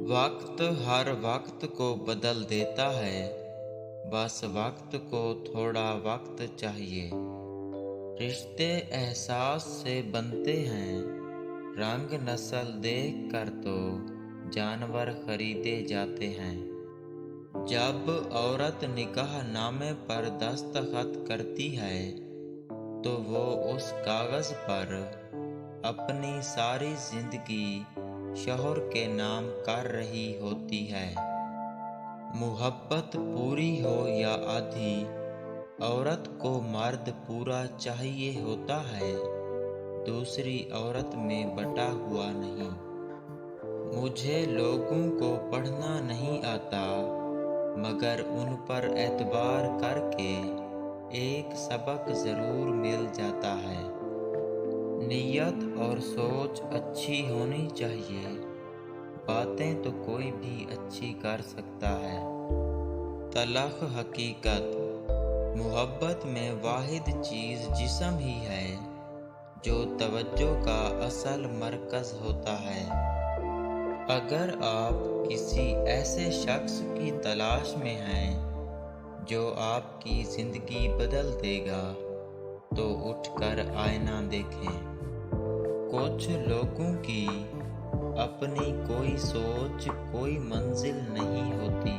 वक्त हर वक्त को बदल देता है, बस वक्त को थोड़ा वक्त चाहिए। रिश्ते एहसास से बनते हैं, रंग नस्ल देख कर तो जानवर खरीदे जाते हैं। जब औरत निकाह नामे पर दस्तखत करती है तो वो उस कागज पर अपनी सारी जिंदगी शौहर के नाम कर रही होती है। मुहब्बत पूरी हो या आधी, औरत को मर्द पूरा चाहिए होता है, दूसरी औरत में बटा हुआ नहीं। मुझे लोगों को पढ़ना नहीं आता, मगर उन पर एतबार करके एक सबक ज़रूर मिल जाता है। नीयत और सोच अच्छी होनी चाहिए, बातें तो कोई भी अच्छी कर सकता है। तलख हकीकत, मोहब्बत में वाहिद चीज़ जिस्म ही है जो तवज्जो का असल मरकज़ होता है। अगर आप किसी ऐसे शख्स की तलाश में हैं जो आपकी ज़िंदगी बदल देगा तो उठकर आईना देखें। कुछ लोगों की अपनी कोई सोच, कोई मंजिल नहीं होती।